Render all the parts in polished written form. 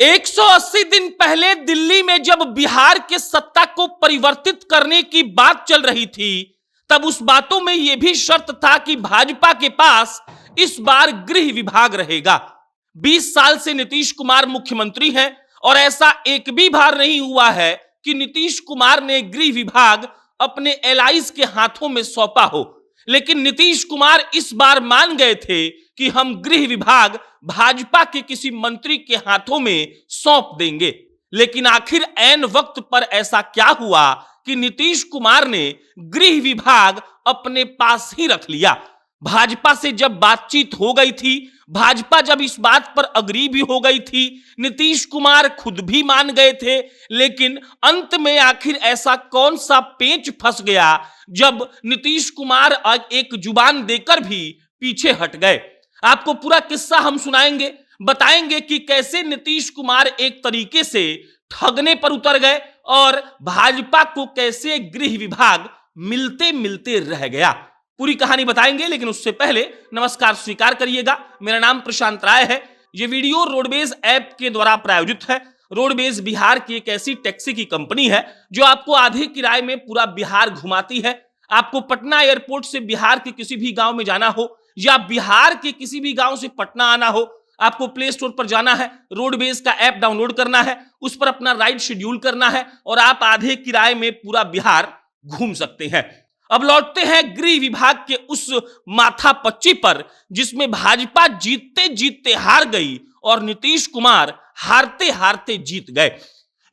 180 दिन पहले दिल्ली में जब बिहार के सत्ता को परिवर्तित करने की बात चल रही थी, तब उस बातों में यह भी शर्त था कि भाजपा के पास इस बार गृह विभाग रहेगा। 20 साल से नीतीश कुमार मुख्यमंत्री हैं और ऐसा एक भी बार नहीं हुआ है कि नीतीश कुमार ने गृह विभाग अपने एलाइज के हाथों में सौंपा हो। लेकिन नीतीश कुमार इस बार मान गए थे कि हम गृह विभाग भाजपा के किसी मंत्री के हाथों में सौंप देंगे। लेकिन आखिर ऐन वक्त पर ऐसा क्या हुआ कि नीतीश कुमार ने गृह विभाग अपने पास ही रख लिया। भाजपा से जब बातचीत हो गई थी, भाजपा जब इस बात पर अग्री भी हो गई थी, नीतीश कुमार खुद भी मान गए थे, लेकिन अंत में आखिर ऐसा कौन सा पेंच फंस गया जब नीतीश कुमार एक जुबान देकर भी पीछे हट गए। आपको पूरा किस्सा हम सुनाएंगे, बताएंगे कि कैसे नीतीश कुमार एक तरीके से ठगने पर उतर गए और भाजपा को कैसे गृह विभाग मिलते मिलते रह गया। पूरी कहानी बताएंगे, लेकिन उससे पहले नमस्कार स्वीकार करिएगा। मेरा नाम प्रशांत राय है। यह वीडियो रोडवेज ऐप के द्वारा प्रायोजित है। रोडवेज बिहार की एक ऐसी टैक्सी की कंपनी है जो आपको आधे किराए में पूरा बिहार घुमाती है। आपको पटना एयरपोर्ट से बिहार के किसी भी गांव में जाना हो या बिहार के किसी भी गांव से पटना आना हो, आपको प्ले स्टोर पर जाना है, रोडवेज का ऐप डाउनलोड करना है, उस पर अपना राइड शेड्यूल करना है और आप आधे किराए में पूरा बिहार घूम सकते हैं। अब लौटते हैं गृह विभाग के उस माथापच्ची पर जिसमें भाजपा जीतते जीतते हार गई और नीतीश कुमार हारते हारते जीत गए।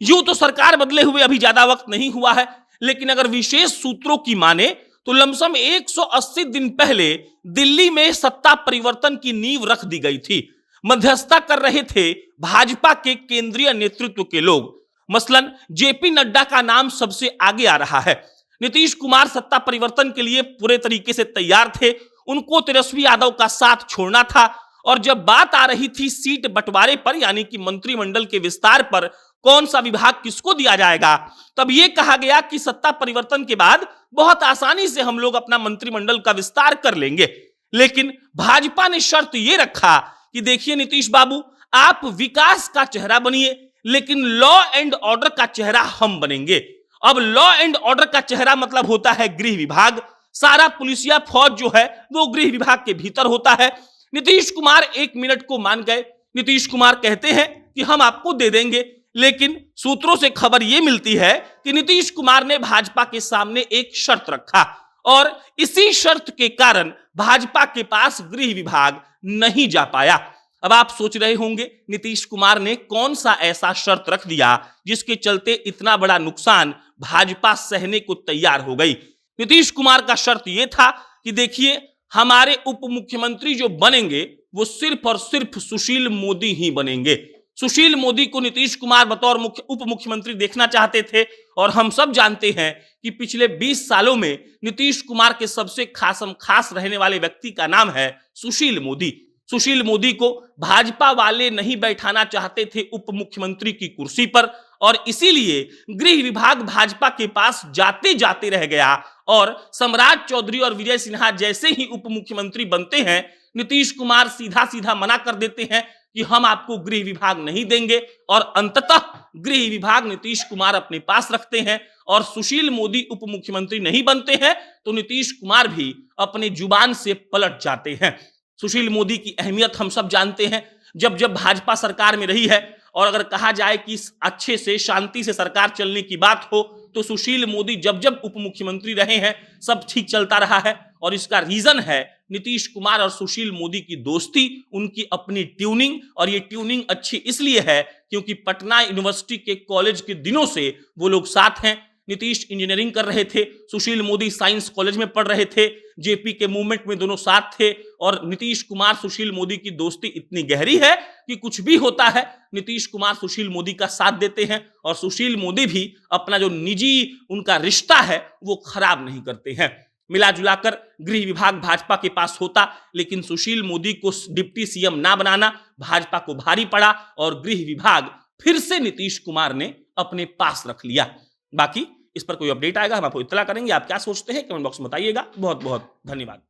यूं तो सरकार बदले हुए अभी ज्यादा वक्त नहीं हुआ है, लेकिन अगर विशेष सूत्रों की माने तो लमसम 180 दिन पहले दिल्ली में सत्ता परिवर्तन की नींव रख दी गई थी। मध्यस्थता कर रहे थे भाजपा के केंद्रीय नेतृत्व के लोग। मसलन जेपी नड्डा का नाम सबसे आगे आ रहा है। नीतीश कुमार सत्ता परिवर्तन के लिए पूरे तरीके से तैयार थे। उनको तेजस्वी यादव का साथ छोड़ना था और जब बात आ रही थी सीट बंटवारे पर, यानी कि मंत्रिमंडल के विस्तार पर, कौन सा विभाग किसको दिया जाएगा, तब यह कहा गया कि सत्ता परिवर्तन के बाद बहुत आसानी से हम लोग अपना मंत्रिमंडल का विस्तार कर लेंगे। लेकिन भाजपा ने शर्त यह रखा कि देखिए नीतीश बाबू, आप विकास का चेहरा बनिए, लेकिन लॉ एंड ऑर्डर का चेहरा हम बनेंगे। अब लॉ एंड ऑर्डर का चेहरा मतलब होता है गृह विभाग। सारा पुलिसिया फौज जो है वो गृह विभाग के भीतर होता है। नीतीश कुमार 1 मिनट को मान गए। नीतीश कुमार कहते हैं कि हम आपको दे देंगे, लेकिन सूत्रों से खबर यह मिलती है कि नीतीश कुमार ने भाजपा के सामने एक शर्त रखा और इसी शर्त के कारण भाजपा के पास गृह विभाग नहीं जा पाया। अब आप सोच रहे होंगे नीतीश कुमार ने कौन सा ऐसा शर्त रख दिया जिसके चलते इतना बड़ा नुकसान भाजपा सहने को तैयार हो गई। नीतीश कुमार का शर्त यह था कि देखिए, हमारे उप मुख्यमंत्री जो बनेंगे वो सिर्फ और सिर्फ सुशील मोदी ही बनेंगे। सुशील मोदी को नीतीश कुमार बतौर उप मुख्यमंत्री देखना चाहते थे और हम सब जानते हैं कि पिछले 20 सालों में नीतीश कुमार के सबसे खास रहने वाले व्यक्ति का नाम है सुशील मोदी। सुशील मोदी को भाजपा वाले नहीं बैठाना चाहते थे उप मुख्यमंत्री की कुर्सी पर और इसीलिए गृह विभाग भाजपा के पास जाते जाते रह गया और सम्राट चौधरी और विजय सिन्हा जैसे ही उप मुख्यमंत्री बनते हैं, नीतीश कुमार सीधा सीधा मना कर देते हैं कि हम आपको गृह विभाग नहीं देंगे और अंततः गृह विभाग नीतीश कुमार अपने पास रखते हैं और सुशील मोदी उप मुख्यमंत्री नहीं बनते हैं तो नीतीश कुमार भी अपने जुबान से पलट जाते हैं। सुशील मोदी की अहमियत हम सब जानते हैं। जब जब भाजपा सरकार में रही है और अगर कहा जाए कि अच्छे से शांति से सरकार चलने की बात हो तो सुशील मोदी जब जब उप मुख्यमंत्री रहे हैं सब ठीक चलता रहा है और इसका रीजन है नीतीश कुमार और सुशील मोदी की दोस्ती, उनकी अपनी ट्यूनिंग। और ये ट्यूनिंग अच्छी इसलिए है क्योंकि पटना यूनिवर्सिटी के कॉलेज के दिनों से वो लोग साथ हैं। नीतीश इंजीनियरिंग कर रहे थे, सुशील मोदी साइंस कॉलेज में पढ़ रहे थे, जेपी के मूवमेंट में दोनों साथ थे और नीतीश कुमार सुशील मोदी की दोस्ती इतनी गहरी है कि कुछ भी होता है नीतीश कुमार सुशील मोदी का साथ देते हैं और सुशील मोदी भी अपना जो निजी उनका रिश्ता है वो खराब नहीं करते हैं। मिला जुलाकर गृह विभाग भाजपा के पास होता, लेकिन सुशील मोदी को डिप्टी सीएम ना बनाना भाजपा को भारी पड़ा और गृह विभाग फिर से नीतीश कुमार ने अपने पास रख लिया। बाकी इस पर कोई अपडेट आएगा हम आपको इत्तला करेंगे। आप क्या सोचते हैं कमेंट बॉक्स में बताइएगा। बहुत बहुत धन्यवाद।